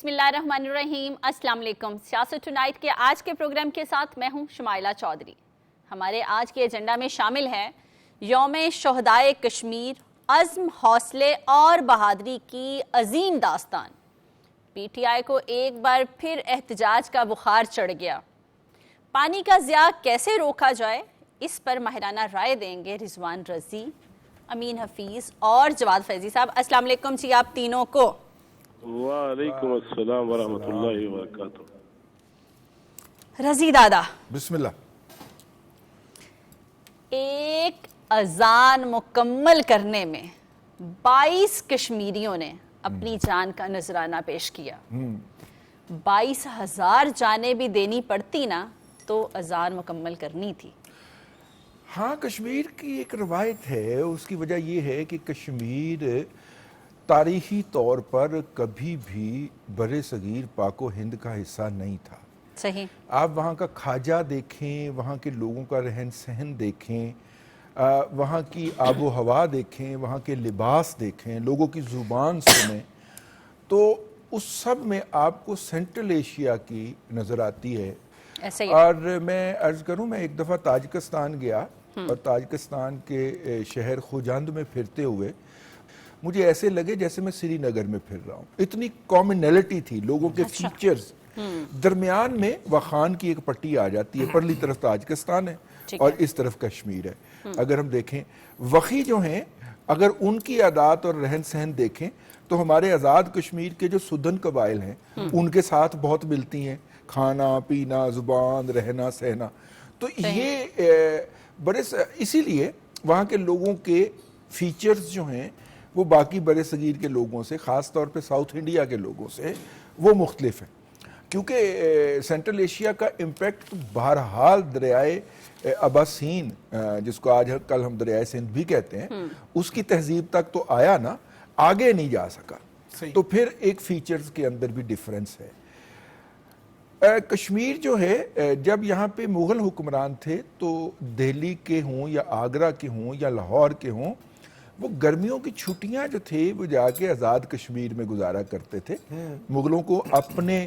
بسم اللہ الرحمن الرحیم، السلام علیکم۔ سیاست ٹونائٹ کے آج کے پروگرام کے ساتھ میں ہوں شمائلہ چودھری۔ ہمارے آج کے ایجنڈا میں شامل ہے یوم شہدائے کشمیر، عزم، حوصلے اور بہادری کی عظیم داستان۔ پی ٹی آئی کو ایک بار پھر احتجاج کا بخار چڑھ گیا۔ پانی کا ضیاع کیسے روکا جائے، اس پر ماہرانہ رائے دیں گے رضوان رضی، امین حفیظ اور جواد فیضی صاحب۔ السلام علیکم جی آپ تینوں کو۔ وعلیکم السلام ورحمۃ اللہ وبرکاتہ۔ رضی دادا، بسم اللہ۔ ایک اذان مکمل کرنے میں 22 کشمیریوں نے اپنی جان کا نذرانہ پیش کیا۔ 22,000 جانیں بھی دینی پڑتی نا تو اذان مکمل کرنی تھی۔ ہاں، کشمیر کی ایک روایت ہے، اس کی وجہ یہ ہے کہ کشمیر تاریخی طور پر کبھی بھی بر صغیر پاک و ہند کا حصہ نہیں تھا۔ صحیح۔ آپ وہاں کا کھاجا دیکھیں، وہاں کے لوگوں کا رہن سہن دیکھیں، وہاں کی آب و ہوا دیکھیں، وہاں کے لباس دیکھیں، لوگوں کی زبان سنیں، تو اس سب میں آپ کو سینٹرل ایشیا کی نظر آتی ہے۔ ایسے ہی۔ اور میں عرض کروں، میں ایک دفعہ تاجکستان گیا اور تاجکستان کے شہر خوجند میں پھرتے ہوئے مجھے ایسے لگے جیسے میں سری نگر میں پھر رہا ہوں۔ اتنی کامنلٹی تھی، لوگوں کے فیچرز۔ درمیان میں وخان کی ایک پٹی آ جاتی ہے، پرلی طرف تاجکستان ہے اور اس طرف کشمیر ہے۔ اگر ہم دیکھیں وخی جو ہیں، اگر ان کی عادات اور رہن سہن دیکھیں تو ہمارے آزاد کشمیر کے جو سدھن قبائل ہیں ان کے ساتھ بہت ملتی ہیں، کھانا پینا، زبان، رہنا سہنا۔ تو یہ اسی لیے وہاں کے لوگوں کے فیچرز جو ہیں وہ باقی بر صغیر کے لوگوں سے، خاص طور پہ ساؤتھ انڈیا کے لوگوں سے وہ مختلف ہیں، کیونکہ سینٹرل ایشیا کا امپیکٹ بہرحال دریائے اباسین، جس کو آج کل ہم دریائے سندھ بھی کہتے ہیں، اس کی تہذیب تک تو آیا نا، آگے نہیں جا سکا۔ تو پھر ایک فیچرز کے اندر بھی ڈیفرنس ہے۔ کشمیر جو ہے، جب یہاں پہ مغل حکمران تھے تو دہلی کے ہوں یا آگرہ کے ہوں یا لاہور کے ہوں، وہ گرمیوں کی چھٹیاں جو تھے وہ جا کے آزاد کشمیر میں گزارا کرتے تھے۔ مغلوں کو اپنے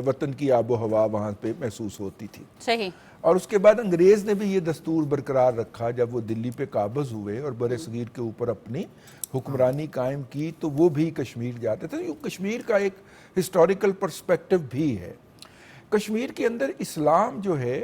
وطن کی آب و ہوا وہاں پہ محسوس ہوتی تھی۔ صحیح۔ اور اس کے بعد انگریز نے بھی یہ دستور برقرار رکھا، جب وہ دلی پہ قابض ہوئے اور بر صغیر کے اوپر اپنی حکمرانی قائم کی تو وہ بھی کشمیر جاتے تھے۔ کشمیر کا ایک ہسٹوریکل پرسپیکٹو بھی ہے۔ کشمیر کے اندر اسلام جو ہے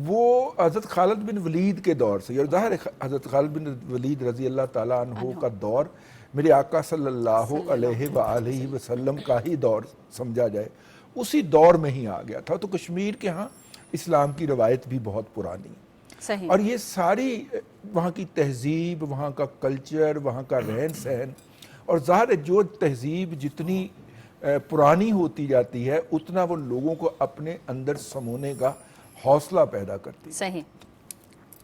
وہ حضرت خالد بن ولید کے دور سے، اور ظاہر حضرت خالد بن ولید رضی اللہ تعالیٰ عنہ کا دور میرے آقا صلی اللہ علیہ وآلہ وسلم کا ہی دور سمجھا جائے، اسی دور میں ہی آ گیا تھا۔ تو کشمیر کے ہاں اسلام کی روایت بھی بہت پرانی ہے۔ صحیح۔ اور یہ ساری وہاں کی تہذیب، وہاں کا کلچر، وہاں کا رہن سہن، اور ظاہر ہے جو تہذیب جتنی پرانی ہوتی جاتی ہے اتنا وہ لوگوں کو اپنے اندر سمونے کا حوصلہ پیدا کرتی ہے۔ صحیح۔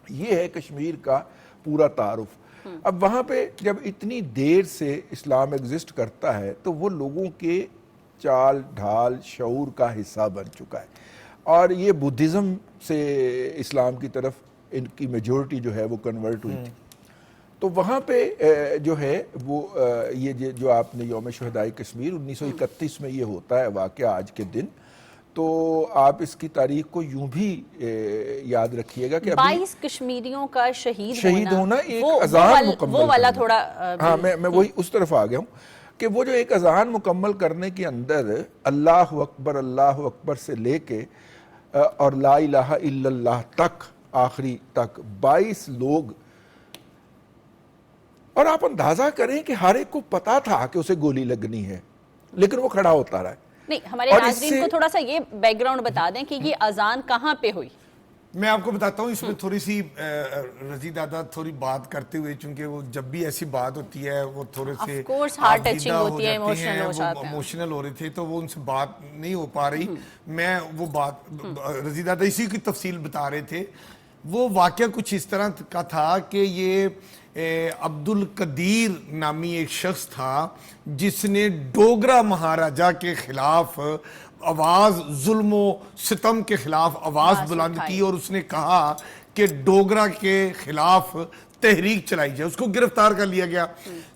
یہ ہے کشمیر کا پورا تعارف۔ اب وہاں پہ جب اتنی دیر سے اسلام ایگزسٹ کرتا ہے تو وہ لوگوں کے چال ڈھال شعور کا حصہ بن چکا ہے، اور یہ بدھزم سے اسلام کی طرف ان کی میجورٹی جو ہے وہ کنورٹ ہوئی تھی۔ تو وہاں پہ جو ہے وہ یہ جو آپ نے یوم شہدائے کشمیر 1931 میں یہ ہوتا ہے واقعہ آج کے دن، تو آپ اس کی تاریخ کو یوں بھی یاد رکھیے گا کہ 22 کشمیریوں کا شہید ہونا ایک اذان مکمل، وہ والا تھوڑا ہاں میں وہی اس طرف آ گیا ہوں کہ وہ جو ایک اذان مکمل کرنے کے اندر اللہ اکبر سے لے کے اور لا الہ الا اللہ تک، آخری تک 22 لوگ، اور آپ اندازہ کریں کہ ہر ایک کو پتا تھا کہ اسے گولی لگنی ہے لیکن وہ کھڑا ہوتا رہا ہے۔ نہیں، ہمارے ناظرین کو تھوڑا سا یہ بیک گراؤنڈ بتا دیں کہ یہ اذان کہاں پہ ہوئی۔ میں آپ کو بتاتا ہوں، اس میں تھوڑی سی رضی دادا تھوڑی بات کرتے ہوئے، چونکہ وہ جب بھی ایسی بات ہوتی ہے وہ تھوڑے سے ہارٹ ٹچنگ ہوتی ہے، ایموشنل ہو جاتے ہیں، ایموشنل ہو رہے تھے، تو وہ ان سے بات نہیں ہو پا رہی۔ میں وہ بات رضی دادا اسی کی تفصیل بتا رہے تھے۔ وہ واقعہ کچھ اس طرح کا تھا کہ یہ عبد القدیر نامی ایک شخص تھا جس نے ڈوگرا مہاراجا کے خلاف آواز، ظلم و ستم کے خلاف آواز بلند کی، اور اس نے کہا کہ ڈوگرا کے خلاف تحریک چلائی جائے. اس کو گرفتار کر لیا گیا.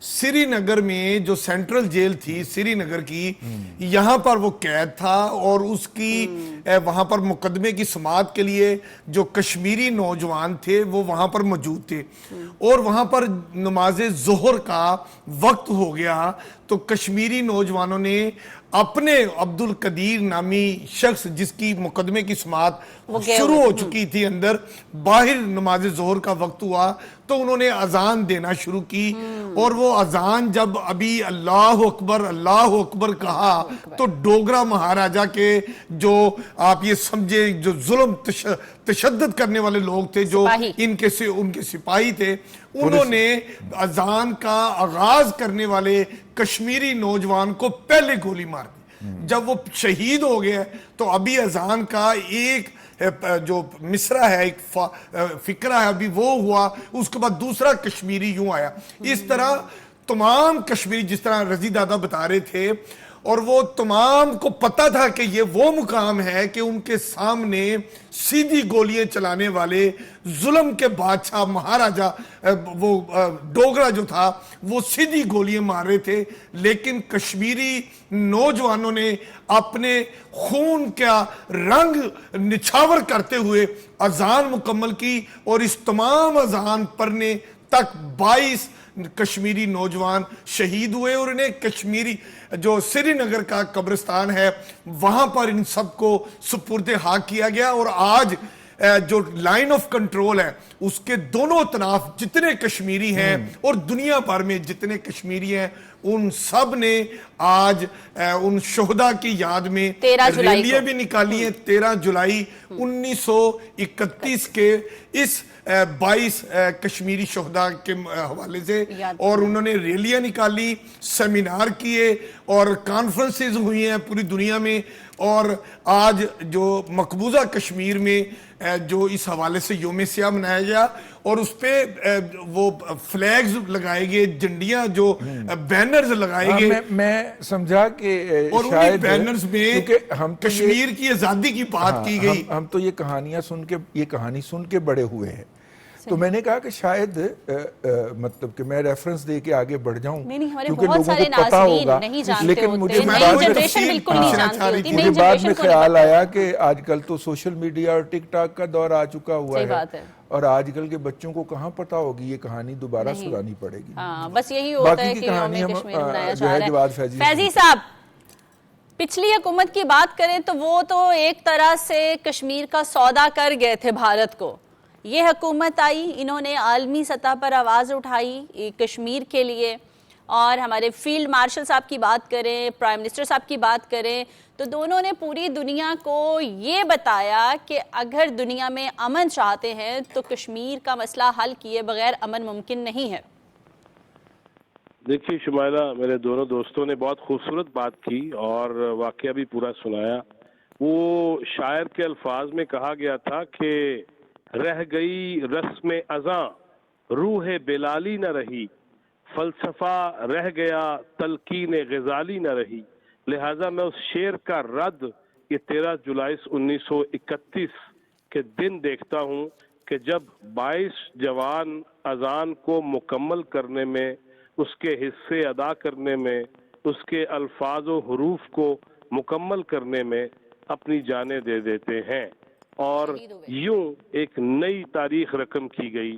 سری نگر میں جو سینٹرل جیل تھی سری نگر کی, یہاں پر وہ قید تھا, اور اس کی وہاں پر مقدمے کی سماعت کے لیے جو کشمیری نوجوان تھے وہ وہاں پر موجود تھے, اور وہاں پر نماز ظہر کا وقت ہو گیا تو کشمیری نوجوانوں نے اپنے عبد القدیر نامی شخص جس کی مقدمے کی سماعت شروع ہو چکی تھی اندر, باہر نماز ظہر کا وقت ہوا تو انہوں نے اذان دینا شروع کی, اور وہ اذان جب ابھی اللہ اکبر کہا تو ڈوگرا مہاراجا کے جو آپ یہ سمجھے جو ظلم تشدد کرنے والے لوگ تھے, جو ان کے سپاہی تھے, انہوں نے اذان کا آغاز کرنے والے کشمیری نوجوان کو پہلے گولی مار دی. جب وہ شہید ہو گئے تو ابھی اذان کا ایک جو مصرع ہے, ایک فقرہ ہے, ابھی وہ ہوا, اس کے بعد دوسرا کشمیری یوں آیا. اس طرح تمام کشمیری, جس طرح رضی دادا بتا رہے تھے, اور وہ تمام کو پتا تھا کہ یہ وہ مقام ہے کہ ان کے سامنے سیدھی گولیاں چلانے والے ظلم کے بادشاہ مہاراجا وہ ڈوگرا جو تھا وہ سیدھی گولیاں مار رہے تھے, لیکن کشمیری نوجوانوں نے اپنے خون کا رنگ نچھاور کرتے ہوئے اذان مکمل کی, اور اس تمام اذان پڑھنے تک 22 کشمیری نوجوان شہید ہوئے, اور انہیں کشمیری جو سری نگر کا قبرستان ہے وہاں پر ان سب کو سپرد حق کیا گیا. اور آج جو لائن آف کنٹرول ہے اس کے دونوں طرف جتنے کشمیری ہیں اور دنیا بھر میں جتنے کشمیری ہیں, ان سب نے آج ان شہداء کی یاد میں ریلیاں بھی نکالی ہیں. 13 جولائی 1931 کے اس 22 کشمیری شہداء کے حوالے سے, اور انہوں نے ریلیاں نکالی, سیمینار کیے, اور کانفرنسز ہوئی ہیں پوری دنیا میں. اور آج جو مقبوضہ کشمیر میں جو اس حوالے سے یوم سیاہ منایا گیا, اور اس پہ وہ فلیگز لگائے گئے, جھنڈیاں جو بینرز لگائے گئے, میں سمجھا کہ اور انہی بینرز میں کشمیر کی آزادی کی بات کی گئی. ہم تو یہ کہانیاں سن کے, یہ کہانی سن کے بڑے ہوئے ہیں, تو میں نے کہا کہ شاید مطلب کہ میں ریفرنس دے کے آگے بڑھ جاؤں, کیونکہ لوگوں کو پتا ہوگا, لیکن مجھے بعد میں خیال آیا کہ آج کل تو سوشل میڈیا اور ٹک ٹاک کا دور آ چکا ہوا ہے, اور آج کل کے بچوں کو کہاں پتا ہوگی یہ کہانی دوبارہ سنانی پڑے گی. بس یہی ہوتا ہے کہ کہانی ہم جو ہے جواد فیضی صاحب پچھلی حکومت کی بات کریں تو وہ تو ایک طرح سے کشمیر کا سودا کر گئے تھے بھارت کو. یہ حکومت آئی, انہوں نے عالمی سطح پر آواز اٹھائی کشمیر کے لیے, اور ہمارے فیلڈ مارشل صاحب کی بات کریں, پرائم منسٹر صاحب کی بات کریں, تو دونوں نے پوری دنیا کو یہ بتایا کہ اگر دنیا میں امن چاہتے ہیں تو کشمیر کا مسئلہ حل کیے بغیر امن ممکن نہیں ہے. دیکھیے شمائلہ, میرے دونوں دوستوں نے بہت خوبصورت بات کی اور واقعہ بھی پورا سنایا. وہ شاعر کے الفاظ میں کہا گیا تھا کہ رہ گئی رسم ازاں روح بلالی نہ رہی, فلسفہ رہ گیا تلقین غزالی نہ رہی. لہٰذا میں اس شعر کا رد یہ 13 جولائی 1931 کے دن دیکھتا ہوں کہ جب 22 جوان اذان کو مکمل کرنے میں, اس کے حصے ادا کرنے میں, اس کے الفاظ و حروف کو مکمل کرنے میں اپنی جانیں دے دیتے ہیں, اور یوں ایک نئی تاریخ رقم کی گئی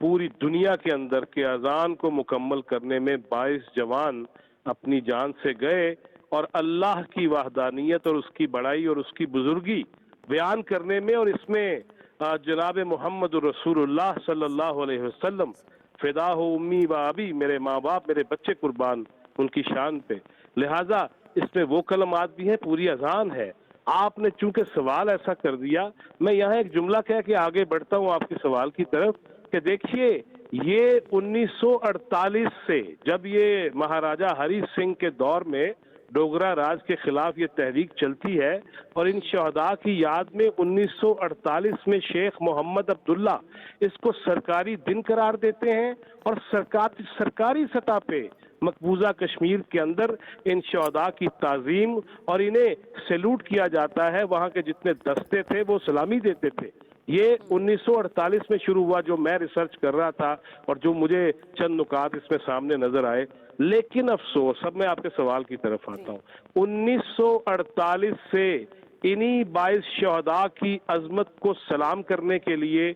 پوری دنیا کے اندر کہ اذان کو مکمل کرنے میں 22 جوان اپنی جان سے گئے, اور اللہ کی وحدانیت اور اس کی بڑائی اور اس کی بزرگی بیان کرنے میں, اور اس میں جناب محمد رسول اللہ صلی اللہ علیہ وسلم فدا ہو امی و ابی, میرے ماں باپ میرے بچے قربان ان کی شان پہ. لہٰذا اس میں وہ کلمات بھی ہیں, پوری اذان ہے. آپ نے چونکہ سوال ایسا کر دیا, میں یہاں ایک جملہ کہہ کے آگے بڑھتا ہوں آپ کے سوال کی طرف کہ دیکھیے یہ 1948 سے جب یہ مہاراجا ہری سنگھ کے دور میں ڈوگرا راج کے خلاف یہ تحریک چلتی ہے, اور ان شہداء کی یاد میں 1948 میں شیخ محمد عبداللہ اس کو سرکاری دن قرار دیتے ہیں, اور سرکاری سطح پہ مقبوضہ کشمیر کے اندر ان شہداء کی تعظیم اور انہیں سیلوٹ کیا جاتا ہے. وہاں کے جتنے دستے تھے وہ سلامی دیتے تھے. یہ 1948 میں شروع ہوا جو میں ریسرچ کر رہا تھا اور جو مجھے چند نکات اس میں سامنے نظر آئے. لیکن افسوس، اب میں آپ کے سوال کی طرف آتا ہوں، 1948 سے انہی 22 شہداء کی عظمت کو سلام کرنے کے لیے،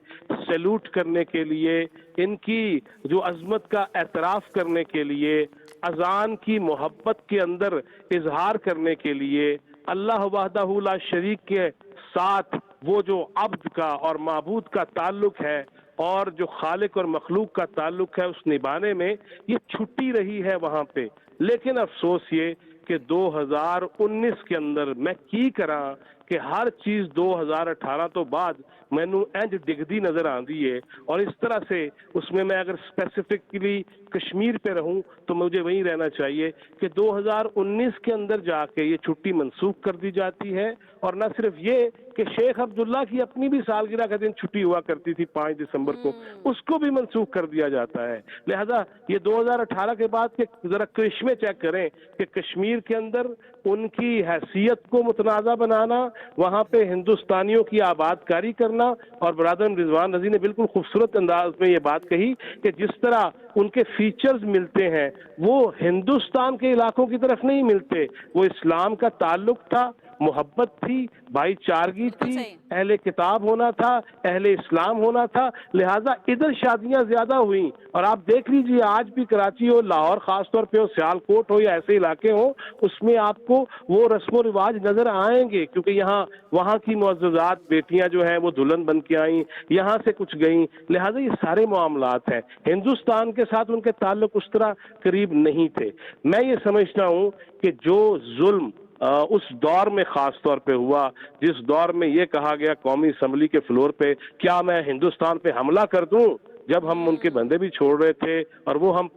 سیلوٹ کرنے کے لیے، ان کی جو عظمت کا اعتراف کرنے کے لیے، اذان کی محبت کے اندر اظہار کرنے کے لیے، اللہ وحدہ لا شریک کے ساتھ وہ جو عبد کا اور معبود کا تعلق ہے اور جو خالق اور مخلوق کا تعلق ہے اس نبھانے میں یہ چھٹی رہی ہے وہاں پہ. لیکن افسوس یہ کہ 2019 کے اندر میں کی کراں کہ ہر چیز 2018 تو بعد مینو انج ڈگدی نظر آندی ہے، اور اس طرح سے اس میں اگر اسپیسیفکلی کشمیر پہ رہوں تو مجھے وہیں رہنا چاہیے کہ 2019 کے اندر جا کے یہ چھٹی منسوخ کر دی جاتی ہے. اور نہ صرف یہ کہ شیخ عبداللہ کی اپنی بھی سالگرہ کا دن چھٹی ہوا کرتی تھی 5 دسمبر کو، اس کو بھی منسوخ کر دیا جاتا ہے. لہذا یہ 2018 کے بعد کے ذرا کرشمے چیک کریں کہ کشمیر کے اندر ان کی حیثیت کو متنازع بنانا، وہاں پہ ہندوستانیوں کی آباد کاری کرنا. اور برادر رضوان رضی نے بالکل خوبصورت انداز میں یہ بات کہی کہ جس طرح ان کے فیچرز ملتے ہیں وہ ہندوستان کے علاقوں کی طرف نہیں ملتے. وہ اسلام کا تعلق تھا، محبت تھی، بھائی چارگی تھی، اہل کتاب ہونا تھا، اہل اسلام ہونا تھا. لہٰذا ادھر شادیاں زیادہ ہوئیں. اور آپ دیکھ لیجئے آج بھی کراچی ہو، لاہور خاص طور پہ ہو، سیال کوٹ ہو یا ایسے علاقے ہوں، اس میں آپ کو وہ رسم و رواج نظر آئیں گے کیونکہ یہاں وہاں کی معززات بیٹیاں جو ہیں وہ دلہن بن کے آئیں، یہاں سے کچھ گئیں. لہٰذا یہ سارے معاملات ہیں. ہندوستان کے ساتھ ان کے تعلق اس طرح قریب نہیں تھے. میں یہ سمجھتا ہوں کہ جو ظلم اس دور میں خاص طور پہ ہوا، جس دور میں یہ کہا گیا قومی اسمبلی کے فلور پہ کیا میں ہندوستان پہ حملہ کر دوں، جب ہم ان کے بندے بھی چھوڑ رہے تھے اور وہ ہم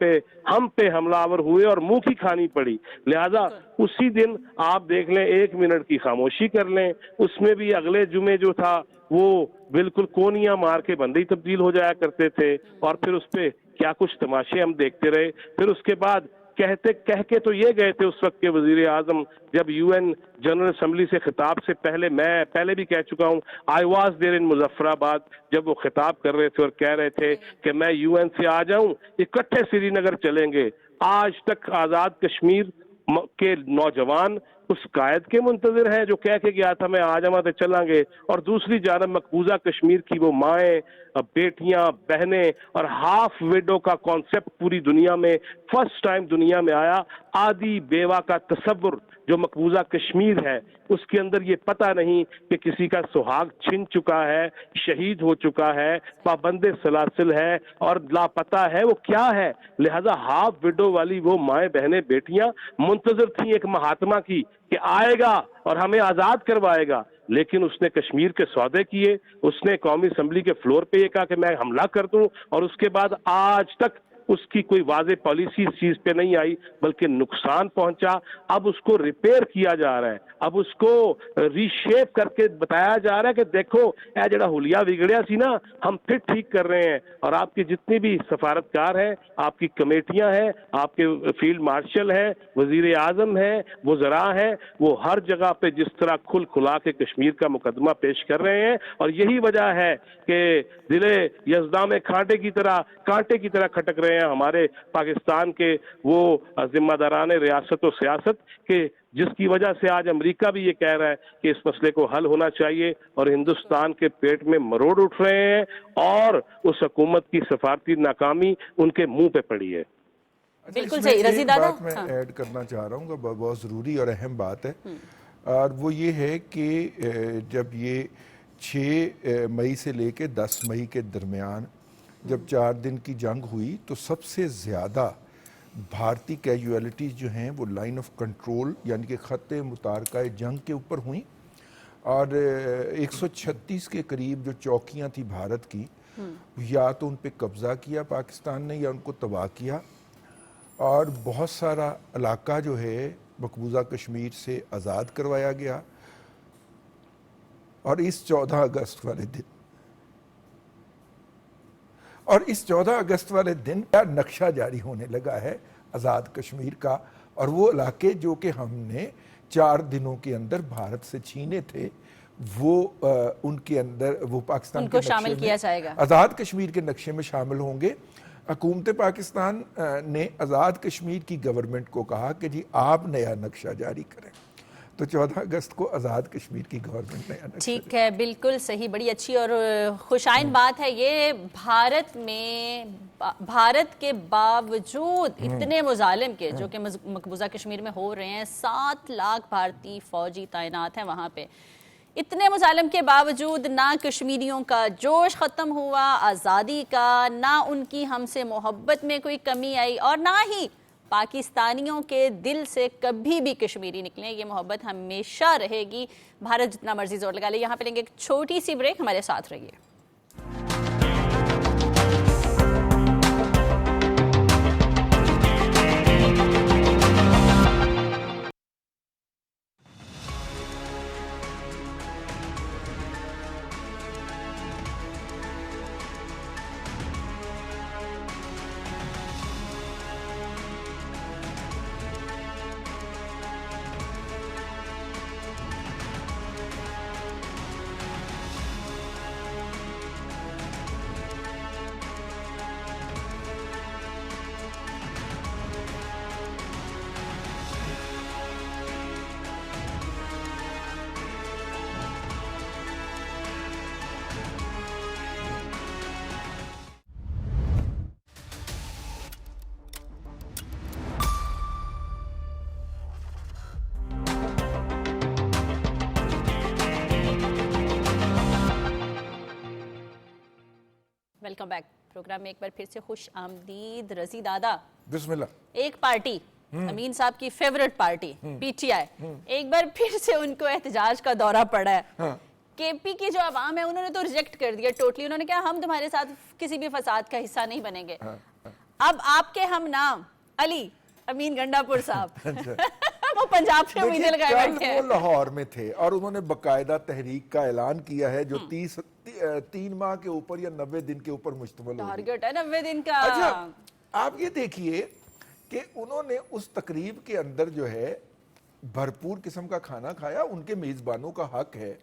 پہ حملہ آور ہوئے اور منہ کی کھانی پڑی. لہذا اسی دن آپ دیکھ لیں 1 منٹ کی خاموشی کر لیں، اس میں بھی اگلے جمعے جو تھا وہ بالکل کونیاں مار کے بندے ہی تبدیل ہو جایا کرتے تھے. اور پھر اس پہ کیا کچھ تماشے ہم دیکھتے رہے. پھر اس کے بعد کہہ کے تو یہ گئے تھے اس وقت کے وزیر اعظم جب یو این جنرل اسمبلی سے خطاب سے پہلے، میں پہلے بھی کہہ چکا ہوں، آئی واز دیر ان مظفر آباد، جب وہ خطاب کر رہے تھے اور کہہ رہے تھے کہ میں یو این سے آ جاؤں، اکٹھے سری نگر چلیں گے. آج تک آزاد کشمیر کے نوجوان اس قائد کے منتظر ہیں جو کہہ کے گیا تھا میں آ جاؤں تو چلیں گے. اور دوسری جانب مقبوضہ کشمیر کی وہ مائیں، بیٹیاں، بہنیں اور ہاف ویڈو کا کانسیپٹ پوری دنیا میں فرسٹ ٹائم دنیا میں آیا. آدھی بیوہ کا تصور جو مقبوضہ کشمیر ہے اس کے اندر یہ پتہ نہیں کہ کسی کا سہاگ چھن چکا ہے، شہید ہو چکا ہے، پابند سلاسل ہے اور لاپتہ ہے، وہ کیا ہے. لہذا ہاف ویڈو والی وہ مائیں، بہنیں، بیٹیاں منتظر تھیں ایک مہاتما کی کہ آئے گا اور ہمیں آزاد کروائے گا. لیکن اس نے کشمیر کے سودے کیے، اس نے قومی اسمبلی کے فلور پہ یہ کہا کہ میں حملہ کر دوں، اور اس کے بعد آج تک اس کی کوئی واضح پالیسی اس چیز پہ نہیں آئی بلکہ نقصان پہنچا. اب اس کو ریپیئر کیا جا رہا ہے، اب اس کو ری شیپ کر کے بتایا جا رہا ہے کہ دیکھو اے جڑا حلیہ بگڑیا سی نا ہم پھر ٹھیک کر رہے ہیں. اور آپ کے جتنے بھی سفارتکار ہیں، آپ کی کمیٹیاں ہیں، آپ کے فیلڈ مارشل ہیں، وزیر اعظم ہیں، وزراء ہیں، وہ ہر جگہ پہ جس طرح کھل کھلا کے کشمیر کا مقدمہ پیش کر رہے ہیں. اور یہی وجہ ہے کہ دل یزداں میں کانٹے کی طرح کھٹک رہے ہیں ہمارے پاکستان کے وہ ذمہ داران ریاست و سیاست کہ جس کی وجہ سے آج امریکہ بھی یہ کہہ رہا ہے کہ اس مسئلے کو حل ہونا چاہیے، اور ہندوستان کے پیٹ میں مروڑ اٹھ رہے ہیں اور اس حکومت کی سفارتی ناکامی ان کے منہ پہ پڑی ہے. بالکل صحیح. رضی دادا میں ایڈ کرنا چاہ رہا ہوں، بہت ضروری اور اہم بات ہے، اور وہ یہ ہے کہ جب یہ 6 مئی سے لے کے 10 مئی کے درمیان جب 4 دن کی جنگ ہوئی تو سب سے زیادہ بھارتی کیجویلٹیز جو ہیں وہ لائن آف کنٹرول یعنی کہ خط متارکہ جنگ کے اوپر ہوئیں، اور 136 کے قریب جو چوکیاں تھیں بھارت کی، یا تو ان پہ قبضہ کیا پاکستان نے یا ان کو تباہ کیا، اور بہت سارا علاقہ جو ہے مقبوضہ کشمیر سے آزاد کروایا گیا. اور اس 14 اگست والے دن کا نقشہ جاری ہونے لگا ہے آزاد کشمیر کا، اور وہ علاقے جو کہ ہم نے 4 دنوں کے اندر بھارت سے چھینے تھے وہ ان کے اندر وہ پاکستان ان کو کے شامل نقشے کیا میں جائے گا، آزاد کشمیر کے نقشے میں شامل ہوں گے۔ حکومت پاکستان نے آزاد کشمیر کی گورنمنٹ کو کہا کہ جی آپ نیا نقشہ جاری کریں، تو 14 اگست کو آزاد کشمیر کی گورنمنٹ نیا نقشہ ٹھیک ہے، بالکل صحیح، بڑی اچھی اور خوشائن بات ہے یہ۔ بھارت کے باوجود اتنے مظالم کے جو کہ مقبوضہ کشمیر میں ہو رہے ہیں، 7 لاکھ بھارتی فوجی تعینات ہیں وہاں پہ، اتنے مظالم کے باوجود نہ کشمیریوں کا جوش ختم ہوا آزادی کا، نہ ان کی ہم سے محبت میں کوئی کمی آئی، اور نہ ہی پاکستانیوں کے دل سے کبھی بھی کشمیری نکلیں۔ یہ محبت ہمیشہ رہے گی، بھارت جتنا مرضی زور لگا لے۔ یہاں پہ لیں گے ایک چھوٹی سی بریک، ہمارے ساتھ رہیے۔ ویلکم بیک پروگرام میں ایک بار پھر سے خوش آمدید۔ رضی دادا، بسم اللہ۔ ایک پارٹی امین صاحب کی favourite party P T I, ایک بار پھر سے ان کو احتجاج کا دورہ پڑا ہے۔ کے پی کی جو عوام ہے انہوں نے تو ریجیکٹ کر دیا ٹوٹلی، انہوں نے کہا ہم تمہارے ساتھ کسی بھی فساد کا حصہ نہیں بنیں گے۔ اب آپ کے ہم نام علی امین گنڈا پور صاحب وہ پنجاب سے امیدیں لگائے بیٹھے ہیں۔ وہ لاہور میں تھے اور انہوں نے باقاعدہ تحریک کا اعلان کیا ہے جو 3 ماہ کے اوپر یا 90 دن کے اوپر مشتمل ہوگی۔ ٹارگٹ ہے 90 دن کا۔ اچھا آپ یہ دیکھیے کہ انہوں نے اس تقریب کے اندر جو ہے بھرپور قسم کا کھانا کھایا، ان کے میزبانوں کا حق ہے۔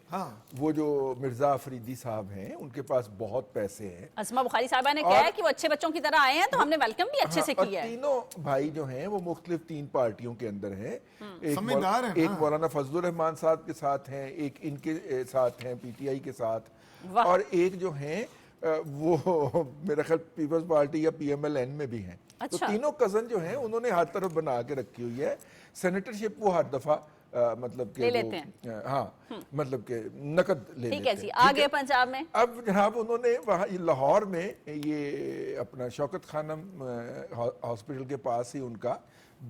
وہ جو مرزا افریدی صاحب ہیں ان کے پاس بہت پیسے ہیں، اسما بخاری صاحبہ نے کہا ہے کہ وہ اچھے بچوں کی طرح آئے ہیں تو ہم نے ویلکم بھی اچھے سے کیا ہے۔ تینوں بھائی جو ہیں وہ مختلف 3 پارٹیوں کے اندر ہیں، ایک مولانا فضل الرحمان صاحب کے ساتھ ہیں، ایک ان کے ساتھ ہیں پی ٹی آئی کے ساتھ، اور ایک جو ہیں وہ میرا خیال پیپلز پارٹی یا پی ایم ایل این میں بھی ہیں۔ تو تینوں کزن جو ہیں انہوں نے ہر طرف بنا کے رکھی ہوئی ہے۔ سینیٹر شپ وہ ہر دفعہ مطلب کہ ہاں مطلب کہ نقد لے لیتے ہیں۔ ٹھیک ہے جی، آگے پنجاب میں اب جناب انہوں نے وہاں لاہور میں یہ اپنا شوکت خانم ہاسپٹل کے پاس ہی ان کا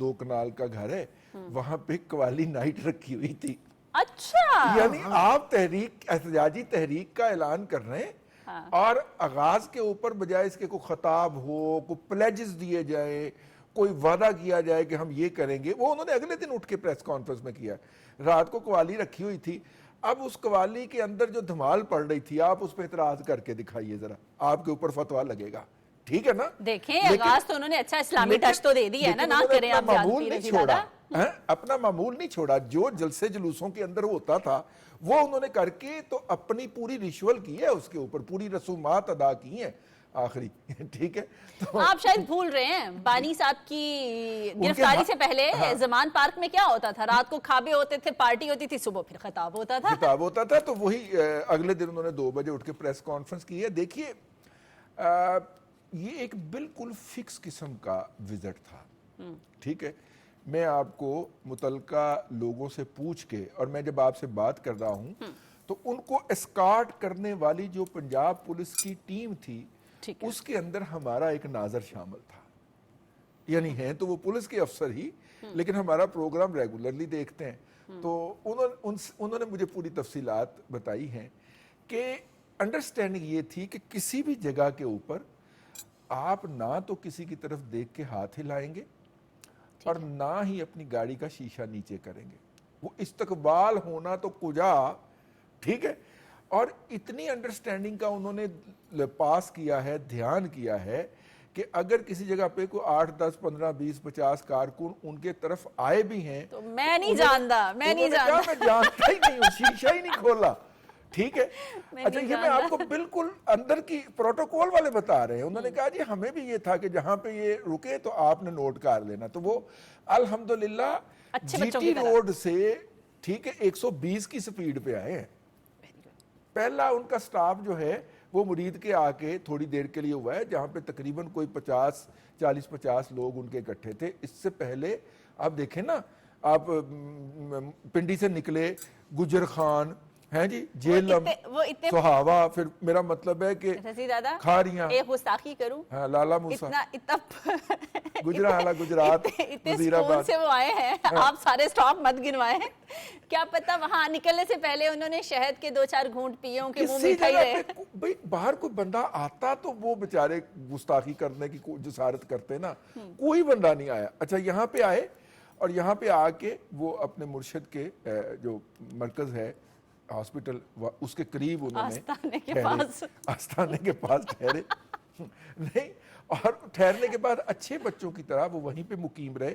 2 کنال کا گھر ہے، وہاں پہ قوالی نائٹ رکھی ہوئی تھی۔ اچھا یعنی آپ احتجاجی تحریک کا اعلان کر رہے ہیں اور آغاز کے اوپر بجائے اس کے کوئی خطاب ہو، کوئی پلیجز دیے جائیں، کوئی وعدہ کیا جائے کہ ہم یہ کریں گے، وہ انہوں نے اگلے دن اٹھ کے پریس کانفرنس میں کیا۔ رات کو قوالی رکھی ہوئی تھی، اب اس قوالی کے اندر جو دھمال پڑ رہی تھی آپ اس پہ اعتراض کر کے دکھائیے ذرا، آپ کے اوپر فتویٰ لگے گا، ٹھیک ہے نا؟ دیکھیں آغاز تو انہوں نے اچھا اسلامی ٹچ تو دے دی ہے نا، نہ کریں آپ معمول نہیں چھوڑا، اپنا معمول نہیں چھوڑا، جو جلسے جلوسوں کے اندر ہوتا تھا وہ انہوں نے کر کے تو اپنی پوری ریچول کی ہے، اس کے اوپر پوری رسومات ادا کی ہیں آخری، ٹھیک ہے۔ آپ شاید بھول رہے ہیں بانی صاحب کی گرفتاری سے پہلے زمان پارک میں کیا ہوتا تھا، رات کو کھابے ہوتے تھے، پارٹی ہوتی تھی، صبح پھر خطاب ہوتا تھا، تو وہی اگلے دن انہوں نے 2 بجے اٹھ کے پریس کانفرنس کی ہے۔ دیکھیے یہ ایک بالکل فکس قسم کا وزٹ تھا، ٹھیک ہے۔ میں آپ کو متعلقہ لوگوں سے پوچھ کے، اور میں جب آپ سے بات کر رہا ہوں تو ان کو اسکارٹ کرنے والی جو پنجاب پولیس کی ٹیم تھی اس کے اندر ہمارا ایک ناظر شامل تھا، یعنی ہیں تو وہ پولیس کے افسر ہی لیکن ہمارا پروگرام ریگولرلی دیکھتے ہیں، تو انہوں نے مجھے پوری تفصیلات بتائی ہیں کہ انڈرسٹینڈنگ یہ تھی کہ کسی بھی جگہ کے اوپر آپ نہ تو کسی کی طرف دیکھ کے ہاتھ ہلائیں گے اور نہ ہی اپنی گاڑی کا شیشہ نیچے کریں گے، وہ استقبال ہونا تو کجا، ٹھیک ہے۔ اور اتنی انڈرسٹینڈنگ کا انہوں نے پاس کیا ہے، دھیان کیا ہے کہ اگر کسی جگہ پہ کوئی 8 10 15 20 50 کارکن ان کے طرف آئے بھی ہیں تو میں نہیں جانتا، میں جانتا ہی نہیں ہوں، شیشہ ہی نہیں کھولا، ٹھیک ہے. اچھا یہ میں آپ کو بالکل اندر کی پروٹوکول والے بتا رہے ہیں. انہوں نے کہا جی ہمیں بھی یہ تھا کہ جہاں پہ یہ رکے تو آپ نے نوٹ کر لینا. تو وہ الحمدللہ جی ٹی روڈ سے ٹھیک ہے 120 کی سپیڈ پہ آئے ہیں. پہلا ان کا سٹاپ جو ہے وہ مرید کے آ کے تھوڑی دیر کے لیے ہوا ہے جہاں پہ تقریباً کوئی 40-50 لوگ ان کے اکٹھے تھے. اس سے پہلے آپ دیکھیں نا, آپ پنڈی سے نکلے گجر خان ہیں جی, جیلم, سہاوا, پھر میرا مطلب ہے کہ کھاریاں, ایک گستاخی کروں, ہاں لالا موسیٰ, اتنا گجرا حالا گجرات, سکون سے وہ آئے ہیں. آپ سارے سٹاپ مت گنوائے ہیں, کیا پتا وہاں نکلنے سے پہلے انہوں نے شہد کے 2-4 گھونٹ پیے ہوں کہ منہ میٹھا ہی رہے. بھئی باہر کوئی بندہ آتا تو وہ بیچارے گستاخی کرنے کی جسارت کرتے نا, کوئی بندہ نہیں آیا. اچھا یہاں پہ آئے اور یہاں پہ آ کے وہ اپنے مرشد کے جو مرکز ہے ہاسپٹل اس کے قریب انہوں نے آستانے کے پاس ٹھہرے نہیں, اور ٹھہرنے کے بعد اچھے بچوں کی طرح وہ وہیں پہ مقیم رہے.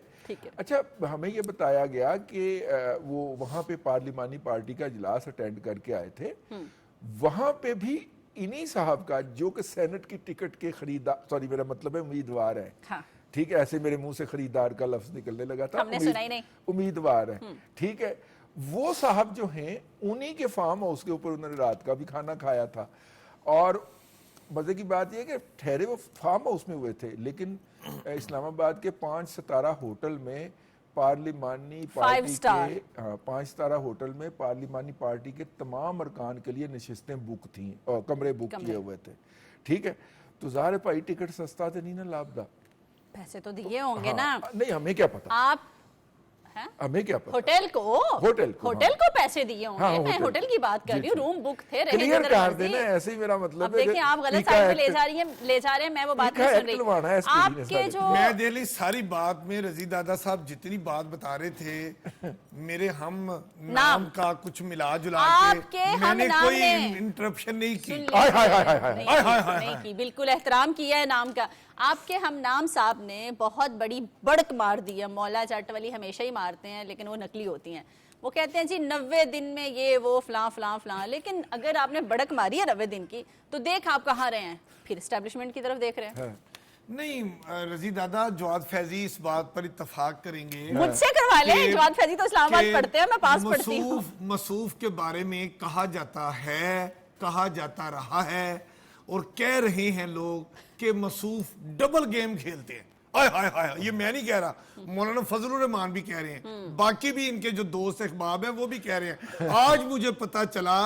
اچھا ہمیں یہ بتایا گیا کہ وہ وہاں پہ پارلیمانی پارٹی کا اجلاس اٹینڈ کر کے آئے تھے. وہاں پہ بھی انہی صاحب کا جو کہ سینٹ کی ٹکٹ کے خریدار, سوری میرا مطلب ہے امیدوار ہیں, ٹھیک ہے, ایسے میرے منہ سے خریدار کا لفظ نکلنے لگا تھا, امیدوار ہیں, ٹھیک ہے, وہ صاحب جو ہیں انہی کے فارم ہاؤس کے اوپر انہوں نے رات کا بھی کھانا کھایا تھا. اور مزے کی بات یہ کہ ٹھہرے وہ فارم ہاؤس میں ہوئے تھے, لیکن اسلام آباد کے 5 ستارہ ہوٹل میں پارلیمانی پارٹی کے 5 ستارہ ہوٹل میں پارلیمانی پارٹی کے تمام ارکان کے لیے نشستیں بک تھیں اور کمرے بک کیے ہوئے تھے. ٹھیک ہے, تو ظاہر بھائی ٹکٹ سستا تو نہیں نا لابدہ, پیسے تو دیے ہوں گے نا. نہیں ہمیں کیا پتا, آپ ہمیں کیا پتا, ہوٹل کو پیسے دیے ہوں گے. میں ہوٹل کی بات کر رہی ہوں, روم بک تھے, رہے کلیئر کر دینا, ایسے ہی میرا مطلب ہے. دیکھیں آپ غلط سائڈ پہ لے جا رہے ہیں, میں وہ بات نہیں سن رہی. آپ کے جو میں دہلی ساری بات میں رضی دادا صاحب جتنی بات بتا رہے تھے میرے ہم نام کا کچھ ملا جلا کے میں نے کوئی انٹرپشن نہیں کی, بالکل احترام کیا ہے نام کا. آپ کے ہم نام صاحب نے بہت بڑی بڑک مار دی ہے. مولا جٹ والی ہمیشہ ہی مارتے ہیں لیکن وہ نقلی ہوتی ہیں. وہ کہتے ہیں جی 90 دن میں یہ وہ فلاں فلاں فلاں, لیکن اگر آپ نے بڑک ماری ہے 90 دن کی تو دیکھ آپ کہاں رہے ہیں, پھر اسٹیبلشمنٹ کی طرف دیکھ رہے ہیں. نہیں رضی دادا, جواد فیضی اس بات پر اتفاق کریں گے, مجھ سے کروا لیں. جواد فیضی تو اسلام آباد پڑھتے ہیں, میں پاس پڑھتی ہوں. مصوف کے بارے میں کہا جاتا ہے, کہا جاتا رہا ہے, اور کہہ رہے ہیں لوگ کہ مصوف ڈبل گیم کھیلتے ہیں. یہ میں نہیں کہہ رہا, مولانا فضل الرحمان بھی کہہ رہے ہیں, باقی بھی ان کے جو دوست احباب ہیں وہ بھی کہہ رہے ہیں. آج مجھے پتا چلا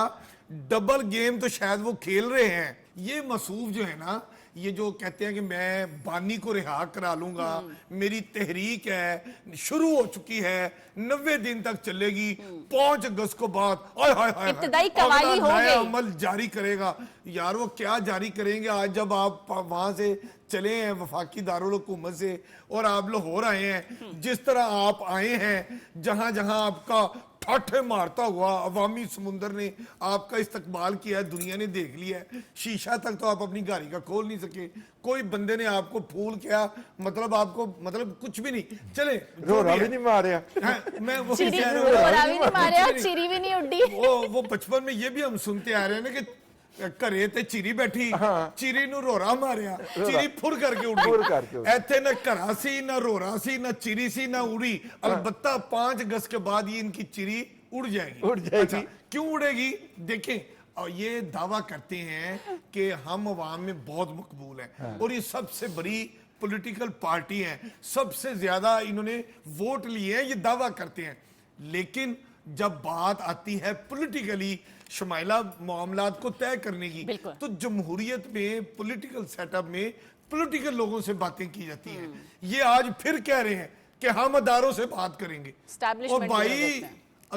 ڈبل گیم تو شاید وہ کھیل رہے ہیں. یہ مصوف جو ہے نا, یہ جو کہتے ہیں کہ میں بانی کو رہا کرا لوں گا, میری تحریک ہے شروع ہو چکی ہے, 90 دن تک چلے گی, 5 اگست کو بعد ابتدائی قوالی ہو گئی, عمل جاری کرے گا. یار وہ کیا جاری کریں گے؟ آج جب آپ وہاں سے چلے ہیں وفاقی دارالحکومت سے اور آپ لاہور آئے ہیں, جس طرح آپ آئے ہیں, جہاں جہاں آپ کا ٹھاٹھے مارتا ہوا عوامی سمندر نے آپ کا استقبال کیا ہے, دنیا نے دیکھ لیا ہے. شیشہ تک تو آپ اپنی گاڑی کا کھول نہیں سکے, کوئی بندے نے آپ کو پھول کیا, مطلب آپ کو مطلب کچھ بھی نہیں. چلے روڑا بھی نہیں ماریا, میں وہ بچپن میں یہ بھی ہم سنتے آ رہے ہیں نا کہ کرے تے چیری بیٹھی, چیری نو رورا ماریا, چیری پھر کر کے اڑی. ایتھے نہ کرا سی, نہ رورا سی, نہ چیری سی, نہ اڑی. البتہ 5 اگست کے بعد یہ ان کی چیری اڑ جائے گی. اچھا کیوں اڑے گی؟ دیکھیں, اور یہ دعویٰ کرتے ہیں کہ ہم عوام میں بہت مقبول ہیں, اور یہ سب سے بڑی پولیٹیکل پارٹی ہیں, سب سے زیادہ انہوں نے ووٹ لیے ہیں, یہ دعویٰ کرتے ہیں. لیکن جب بات آتی ہے پولیٹیکلی شمائلہ معاملات کو طے کرنے کی, تو جمہوریت میں پولیٹیکل سیٹ اپ میں پولیٹیکل لوگوں سے باتیں کی جاتی ہیں. یہ آج پھر کہہ رہے ہیں کہ ہم اداروں سے بات کریں گے. اور بھائی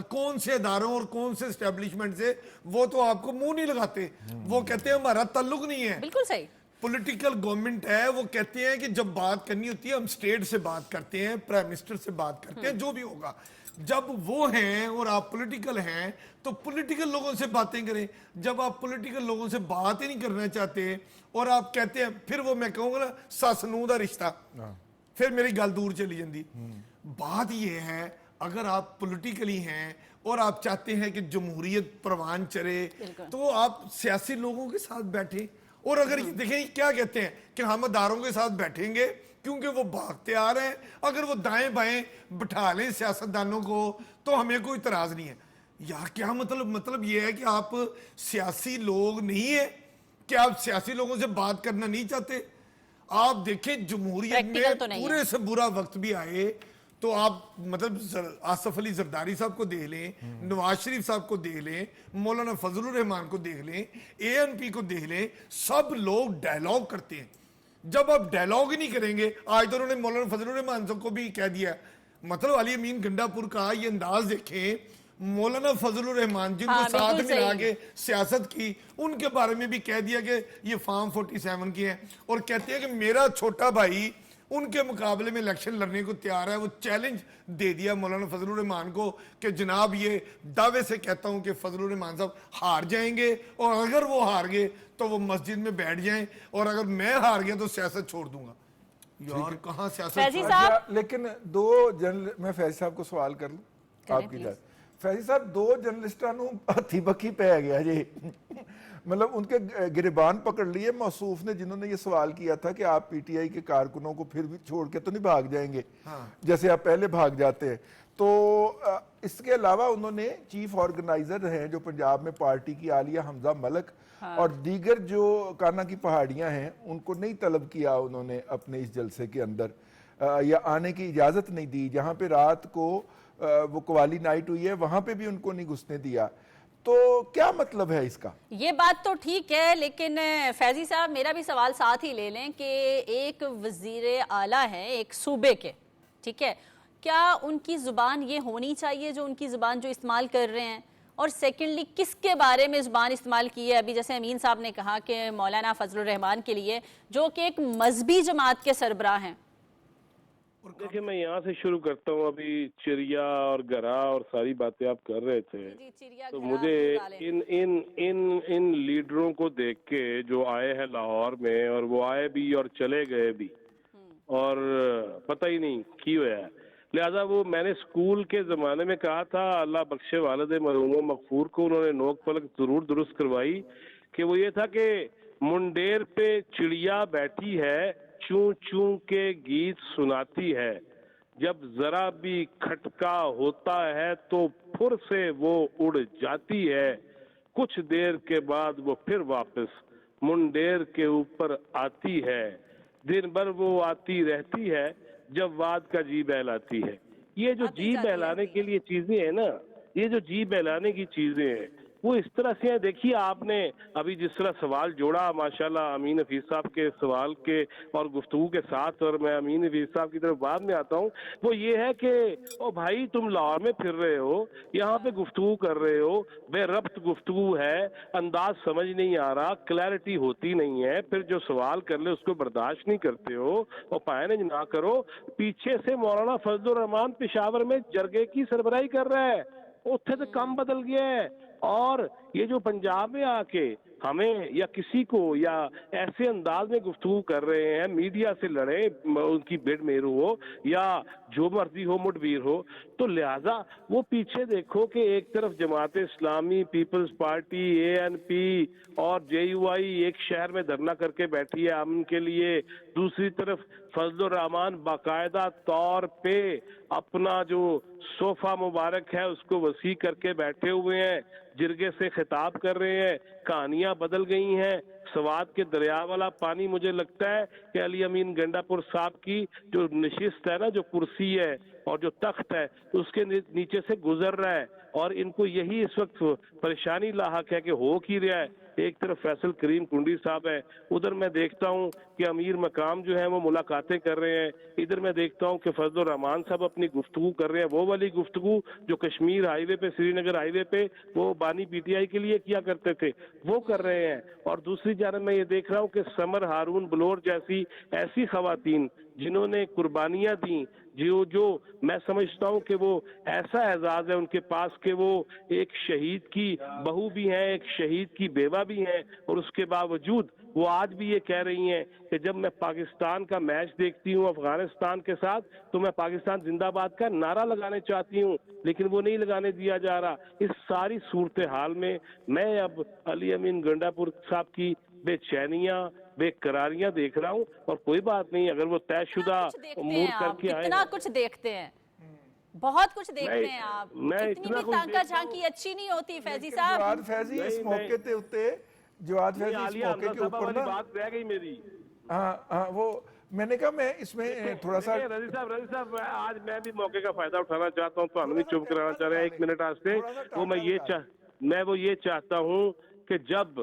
کون سے اداروں اور کون سے اسٹیبلشمنٹ سے, وہ تو آپ کو منہ نہیں لگاتے, وہ کہتے ہیں ہمارا تعلق نہیں ہے. بالکل صحیح. پولیٹیکل گورنمنٹ ہے, وہ کہتے ہیں کہ جب بات کرنی ہوتی ہے ہم اسٹیٹ سے بات کرتے ہیں, پرائم منسٹر سے بات کرتے ہیں, جو بھی ہوگا. جب وہ ہیں اور آپ پولیٹیکل ہیں تو پولیٹیکل لوگوں سے باتیں کریں. جب آپ پولیٹیکل لوگوں سے بات ہی نہیں کرنا چاہتے اور آپ کہتے ہیں, پھر وہ میں کہوں گا نا سس نو دا رشتہ, پھر میری گل دور چلی جاندی. بات یہ ہے اگر آپ پولیٹیکلی ہیں اور آپ چاہتے ہیں کہ جمہوریت پروان چرے تو آپ سیاسی لوگوں کے ساتھ بیٹھیں. اور اگر یہ دیکھیں کیا کہتے ہیں کہ ہم اداروں کے ساتھ بیٹھیں گے کیونکہ وہ بھاگتے آ رہے ہیں, اگر وہ دائیں بائیں بٹھا لیں سیاستدانوں کو تو ہمیں کوئی اعتراض نہیں ہے. یار کیا مطلب یہ ہے کہ آپ سیاسی لوگ نہیں ہیں, کہ آپ سیاسی لوگوں سے بات کرنا نہیں چاہتے. آپ دیکھیں جمہوریت میں پورے سے برا وقت بھی آئے تو آپ مطلب آصف علی زرداری صاحب کو دیکھ لیں, نواز شریف صاحب کو دیکھ لیں, مولانا فضل الرحمان کو دیکھ لیں, اے این پی کو دیکھ لیں, سب لوگ ڈائیلاگ کرتے ہیں. جب آپ ڈائیلاگ ہی نہیں کریں گے, آج تو انہوں نے مولانا فضل الرحمان صاحب کو بھی کہہ دیا, مطلب علی امین گنڈا پور کا یہ انداز دیکھیں, مولانا فضل الرحمان جن کو ساتھ ملا کے سیاست کی, ان کے بارے میں بھی کہہ دیا کہ یہ فارم 47 کی ہیں, اور کہتے ہیں کہ میرا چھوٹا بھائی ان کے مقابلے میں الیکشن لڑنے کو تیار ہے. وہ چیلنج دے دیا مولانا فضل الرحمان کو کہ جناب یہ دعوے سے کہتا ہوں کہ فضل الرحمان صاحب ہار جائیں گے, اور اگر وہ ہار گئے تو وہ مسجد میں بیٹھ جائیں, اور اگر میں ہار گیا تو سیاست چھوڑ دوں گا. یار کہاں سیاست. لیکن دو میں فیض صاحب کو سوال کر لوں آپ کی جانب. فیض صاحب دو جرنلسٹاں نوں ہتھی بکی پہ گیا جی, مطلب ان کے گریبان پکڑ لیے موصوف نے, جنہوں نے یہ سوال کیا تھا کہ آپ پی ٹی آئی کے کارکنوں کو پھر بھی چھوڑ کے تو نہیں بھاگ جائیں گے جیسے آپ پہلے بھاگ جاتے ہیں. تو اس کے علاوہ انہوں نے چیف آرگنائزر ہیں جو پنجاب میں پارٹی کی عالیہ حمزہ ملک اور دیگر جو کانا کی پہاڑیاں ہیں, ان کو نہیں طلب کیا انہوں نے اپنے اس جلسے کے اندر, یا آنے کی اجازت نہیں دی. جہاں پہ رات کو وہ قوالی نائٹ ہوئی ہے وہاں پہ بھی ان کو نہیں گھسنے دیا. تو کیا مطلب ہے اس کا؟ یہ بات تو ٹھیک ہے, لیکن فیضی صاحب میرا بھی سوال ساتھ ہی لے لیں کہ ایک وزیر اعلیٰ ہے ایک صوبے کے, ٹھیک ہے, کیا ان کی زبان یہ ہونی چاہیے جو ان کی زبان جو استعمال کر رہے ہیں؟ اور سیکنڈلی کس کے بارے میں زبان استعمال کی ہے؟ ابھی جیسے امین صاحب نے کہا کہ مولانا فضل الرحمان کے لیے, جو کہ ایک مذہبی جماعت کے سربراہ ہیں. دیکھیں میں یہاں سے شروع کرتا ہوں. ابھی چریا اور گرا اور ساری باتیں آپ کر رہے تھے, تو مجھے ان لیڈروں کو دیکھ کے جو آئے ہیں لاہور میں, اور وہ آئے بھی اور چلے گئے بھی, اور پتہ ہی نہیں کی ہوا ہے. لہذا وہ میں نے اسکول کے زمانے میں کہا تھا, اللہ بخشے والد مرحوم و مغفور کو, انہوں نے نوک پلک ضرور درست کروائی, کہ وہ یہ تھا کہ منڈیر پہ چڑیا بیٹھی ہے, چوں چوں کے گیت سناتی ہے, جب ذرا بھی کھٹکا ہوتا ہے تو پھر سے وہ اڑ جاتی ہے, کچھ دیر کے بعد وہ پھر واپس منڈیر کے اوپر آتی ہے, دن بھر وہ آتی رہتی ہے جب واد کا جی بہلاتی ہے. یہ جو جی بہلانے کے لیے چیزیں ہیں نا, یہ جو جی بہلانے کی چیزیں ہیں وہ اس طرح سے ہیں. دیکھیے آپ نے ابھی جس طرح سوال جوڑا ماشاءاللہ امین حفیظ صاحب کے سوال کے اور گفتگو کے ساتھ, اور میں امین حفیظ صاحب کی طرف بعد میں آتا ہوں, وہ یہ ہے کہ او بھائی تم لاہور میں پھر رہے ہو, یہاں پہ گفتگو کر رہے ہو, بے ربط گفتگو ہے, انداز سمجھ نہیں آ رہا, کلیئرٹی ہوتی نہیں ہے, پھر جو سوال کر لے اس کو برداشت نہیں کرتے ہو, اور پائنج نہ کرو. پیچھے سے مولانا فضل الرحمان پشاور میں جرگے کی سربراہی کر رہا ہے, اتنے تو کم بدل گیا ہے. اور یہ جو پنجاب میں آ کے ہمیں یا کسی کو یا ایسے انداز میں گفتگو کر رہے ہیں, میڈیا سے لڑے, ان کی بھیڑ میرو ہو یا جو مرضی ہو مڈویر ہو, تو لہذا وہ پیچھے دیکھو کہ ایک طرف جماعت اسلامی, پیپلز پارٹی, اے این پی اور جے یو آئی ایک شہر میں دھرنا کر کے بیٹھی ہے امن کے لیے, دوسری طرف فضل الرحمان باقاعدہ طور پہ اپنا جو صوفہ مبارک ہے اس کو وسیع کر کے بیٹھے ہوئے ہیں, جرگے سے خطاب کر رہے ہیں. کہانیاں بدل گئی ہیں. سوات کے دریا والا پانی مجھے لگتا ہے کہ علی امین گنڈا پور صاحب کی جو نشست ہے نا, جو کرسی ہے اور جو تخت ہے, اس کے نیچے سے گزر رہا ہے, اور ان کو یہی اس وقت پریشانی لاحق ہے کہ ہو کی رہا ہے. ایک طرف فیصل کریم کنڈی صاحب ہے, ادھر میں دیکھتا ہوں کہ امیر مقام جو ہے وہ ملاقاتیں کر رہے ہیں, ادھر میں دیکھتا ہوں کہ فضل الرحمان صاحب اپنی گفتگو کر رہے ہیں, وہ والی گفتگو جو کشمیر ہائی وے پہ, سری نگر ہائی وے پہ وہ بانی پی ٹی آئی کے لیے کیا کرتے تھے, وہ کر رہے ہیں. اور دوسری جانب میں یہ دیکھ رہا ہوں کہ سمر ہارون بلور جیسی ایسی خواتین جنہوں نے قربانیاں دیں، جو میں سمجھتا ہوں کہ وہ ایسا اعزاز ہے ان کے پاس کہ وہ ایک شہید کی بہو بھی ہیں، ایک شہید کی بیوہ بھی ہیں، اور اس کے باوجود وہ آج بھی یہ کہہ رہی ہیں کہ جب میں پاکستان کا میچ دیکھتی ہوں افغانستان کے ساتھ تو میں پاکستان زندہ باد کا نعرہ لگانے چاہتی ہوں، لیکن وہ نہیں لگانے دیا جا رہا۔ اس ساری صورتحال میں میں اب علی امین گنڈا پور صاحب کی بے چینیاں، بے قراریاں دیکھ رہا ہوں، اور کوئی بات نہیں، اگر وہ طے شدہ امور کر کے آئے کتنا کچھ دیکھتے ہیں، بہت کچھ دیکھتے ہیں آپ، میں کتنی اتنا بھی کچھ تانکہ جھانکی اچھی نہیں ہوتی فیضی صاحب۔ جواد فیضی اس موقع تے اتے جواد فیضی اس عالیہ موقع حمزہ کے صاحبہ اوپر والی نا، بات رہ گئی میری۔ ہاں وہ میں نے کہا میں اس میں تھوڑا سا رضی صاحب آج میں بھی موقع کا فائدہ اٹھانا چاہتا ہوں، تو بھی چپ کرانا چاہ رہے ہیں، ایک منٹ آستے وہ یہ چاہتا ہوں کہ جب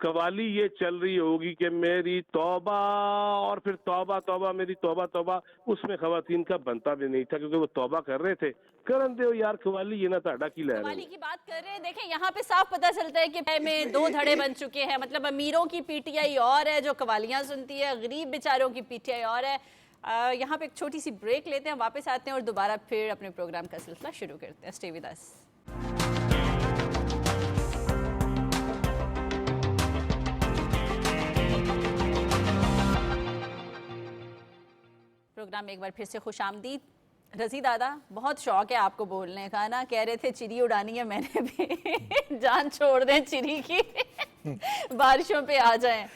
قوالی یہ چل رہی ہوگی کہ میری توبہ، اور پھر توبہ توبہ میری توبہ توبہ، اس میں خواتین کا بنتا بھی نہیں تھا، کیونکہ وہ توبہ کر رہے تھے۔ کرن دیو یار قوالی یہ نہ تاڑا کی لے رہے قوالی کی بات کر رہے ہیں، دیکھیں یہاں پہ صاف پتہ چلتا ہے کہ میں دو دھڑے بن چکے ہیں، مطلب امیروں کی پی ٹی آئی اور ہے جو قوالیاں سنتی ہے، غریب بیچاروں کی پی ٹی آئی اور ہے۔ یہاں پہ ایک چھوٹی سی بریک لیتے ہیں، واپس آتے ہیں اور دوبارہ پھر اپنے پروگرام کا سلسلہ شروع کرتے ہیں۔ Stay with us. پروگرام میں ایک بار پھر سے خوش آمدید۔ رضی دادا بہت شوق ہے آپ کو بولنے کا نا، کہہ رہے تھے چری اڑانی ہے، میں نے بھی جان چھوڑ دیں چری کی، بارشوں پہ آ جائیں۔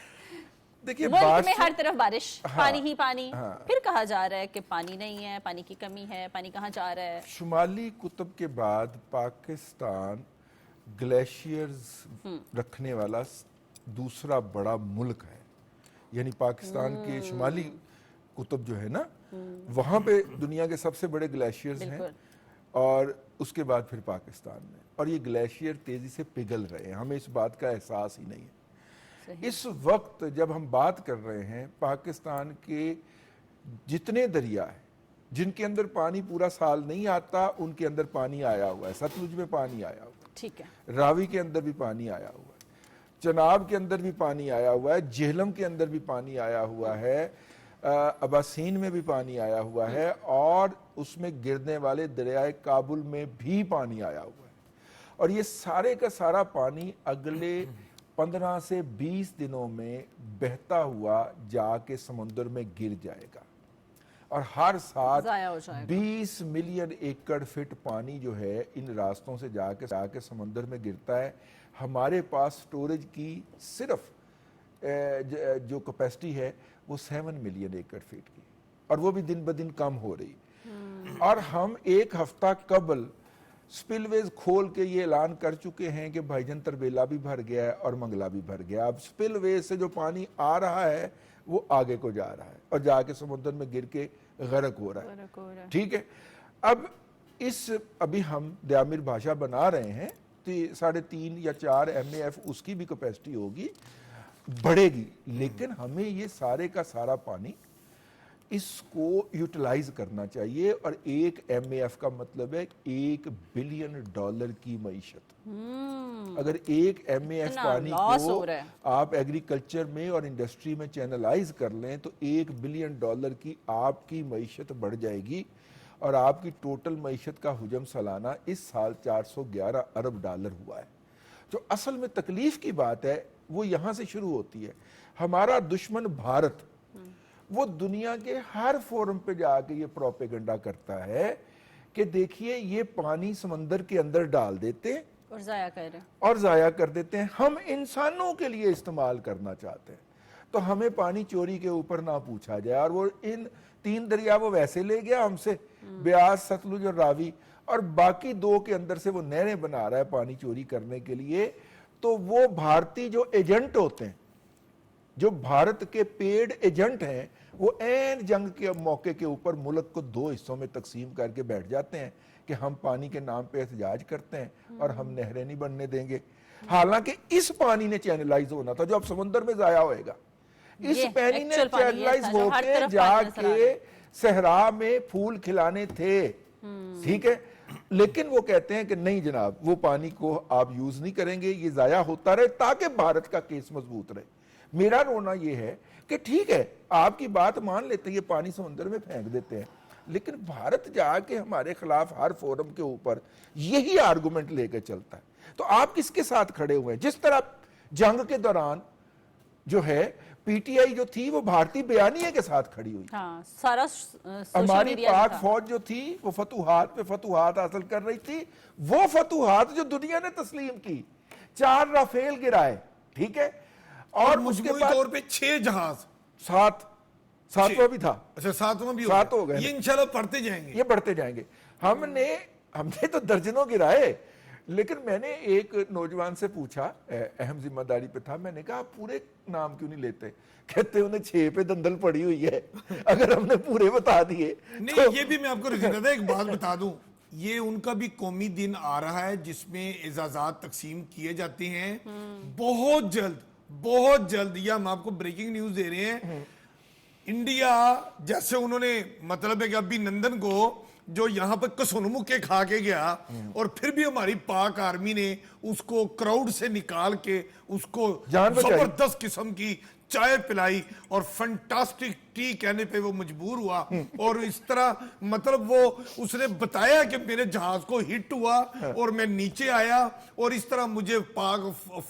دیکھیے ملک میں ہر طرف بارش، پانی ہی پانی، پھر کہا جا رہا ہے کہ پانی نہیں ہے، پانی کی کمی ہے، پانی کہاں جا رہا ہے؟ شمالی قطب کے بعد پاکستان گلیشیئرز رکھنے والا دوسرا بڑا ملک ہے، یعنی پاکستان کے شمالی قطب جو ہے نا وہاں پہ دنیا کے سب سے بڑے گلیشیئرز ہیں، اور اس کے بعد پھر پاکستان میں، اور یہ گلیشیئر تیزی سے پگھل رہے ہیں، ہمیں اس بات کا احساس ہی نہیں ہے۔ اس وقت جب ہم بات کر رہے ہیں پاکستان کے جتنے دریا ہیں جن کے اندر پانی پورا سال نہیں آتا، ان کے اندر پانی آیا ہوا ہے۔ ستلج میں پانی آیا ہوا ہے، ٹھیک ہے، راوی کے اندر بھی پانی آیا ہوا ہے، چناب کے اندر بھی پانی آیا ہوا ہے، جہلم کے اندر بھی پانی آیا ہوا ہے، اباسین میں بھی پانی آیا ہوا ہے، اور اس میں گرنے والے دریائے کابل میں بھی پانی آیا ہوا ہے، اور یہ سارے کا سارا پانی اگلے 15 سے 20 دنوں میں بہتا ہوا جا کے سمندر میں گر جائے گا، اور ہر ساتھ 20 ملین ایکڑ فٹ پانی جو ہے ان راستوں سے جا کے سمندر میں گرتا ہے۔ ہمارے پاس سٹوریج کی صرف جو کیپیسٹی ہے وہ 7 ملین ایکڑ فٹ کی، اور وہ بھی دن بدن کم ہو رہی، اور ہم ایک ہفتہ قبل سپل ویز کھول کے یہ اعلان کر چکے ہیں کہ بھائی جان تربیلا بھی بھر گیا ہے اور منگلہ بھی بھر گیا۔ اب سپل ویز سے جو پانی آ رہا ہے وہ آگے کو جا رہا ہے اور جا کے سمندر میں گر کے غرق ہو رہا ہے، ٹھیک ہے۔ اب ابھی ہم دیامر بھاشا بنا رہے ہیں، 3.5 یا 4 MAF اس کی بھی کیپیسٹی ہوگی، بڑھے گی، لیکن ہمیں یہ سارے کا سارا پانی اس کو یوٹیلائز کرنا چاہیے، اور 1 MAF کا مطلب ہے $1 بلین کی معیشت۔ اگر 1 MAF پانی کو آپ ایگریکلچر میں اور انڈسٹری میں چینلائز کر لیں تو $1 بلین کی آپ کی معیشت بڑھ جائے گی، اور آپ کی ٹوٹل معیشت کا حجم سالانہ اس سال $411 ارب ہوا ہے۔ جو اصل میں تکلیف کی بات ہے وہ یہاں سے شروع ہوتی ہے۔ ہمارا دشمن بھارت وہ دنیا کے ہر فورم پہ جا کے یہ پروپیگنڈا کرتا ہے کہ دیکھیے یہ پانی سمندر کے اندر ڈال دیتے اور ضائع کر دیتے ہیں، ہم انسانوں کے لیے استعمال کرنا چاہتے ہیں، تو ہمیں پانی چوری کے اوپر نہ پوچھا جائے۔ اور وہ ان 3 دریا وہ ویسے لے گیا ہم سے، بیاس، ستلج اور راوی، اور باقی 2 کے اندر سے وہ نہریں بنا رہا ہے پانی چوری کرنے کے لیے۔ تو وہ بھارتی جو ایجنٹ ہوتے ہیں، جو بھارت کے پیڈ ایجنٹ ہیں، وہ این جنگ کے موقع کے اوپر ملک کو 2 حصوں میں تقسیم کر کے بیٹھ جاتے ہیں کہ ہم پانی کے نام پہ احتجاج کرتے ہیں اور ہم نہریں نہیں بننے دیں گے، حالانکہ اس پانی نے چینلائز ہونا تھا جو اب سمندر میں ضائع ہوئے گا۔ اس پانی نے چینلائز ہو کے جا کے صحرا میں پھول کھلانے تھے، ٹھیک ہے، لیکن وہ کہتے ہیں کہ نہیں جناب، وہ پانی کو آپ یوز نہیں کریں گے، یہ ضائع ہوتا رہے تاکہ بھارت کا کیس مضبوط رہے۔ میرا رونا یہ ہے کہ ٹھیک ہے آپ کی بات مان لیتے ہیں یہ پانی سمندر میں پھینک دیتے ہیں, لیکن بھارت جا کے ہمارے خلاف ہر فورم کے اوپر یہی آرگومنٹ لے کے چلتا ہے. تو آپ کس کے ساتھ کھڑے ہوئے ہیں؟ جس طرح جنگ کے دوران جو ہے پی ٹی آئی جو تھی وہ بھارتی بیانیے کے ساتھ کھڑی ہوئی, سارا ہماری پاک فوج جو تھی وہ فتوحات پہ فتوحات حاصل کر رہی تھی, وہ فتوحات جو دنیا نے تسلیم کی, 4 رافیل گرائے, ٹھیک ہے, اور مجموعی طور پہ 6 جہاز, 7واں بھی تھا, اچھا 7واں بھی 7 ہو گئے, یہ انشاءاللہ بڑھتے جائیں گے, یہ بڑھتے جائیں گے. ہم نے تو درجنوں گرائے, لیکن میں نے ایک نوجوان سے پوچھا, اہم ذمہ داری پہ تھا, میں نے کہا آپ پورے نام کیوں نہیں لیتے؟ کہتے انہیں 6 پہ دندل پڑی ہوئی ہے, اگر ہم نے پورے بتا دیے. نہیں یہ بھی میں آپ کو رضی ایک بات بتا دوں, یہ ان کا بھی قومی دن آ رہا ہے جس میں اعزازات تقسیم کیے جاتے ہیں بہت جلد. یہ ہم آپ کو بریکنگ نیوز دے رہے ہیں. انڈیا جیسے انہوں نے مطلب ہے کہ ابھی نندن کو جو یہاں پہ کسونمو کے کھا کے گیا, اور پھر بھی ہماری پاک آرمی نے اس کو کراؤڈ سے نکال کے اس کو زبردست قسم کی چائے پلائی اور فنٹاسٹک ٹی کہنے پہ وہ مجبور ہوا, اور اس طرح مطلب وہ اس نے بتایا کہ میرے جہاز کو ہٹ ہوا اور میں نیچے آیا, اور اس طرح مجھے پاک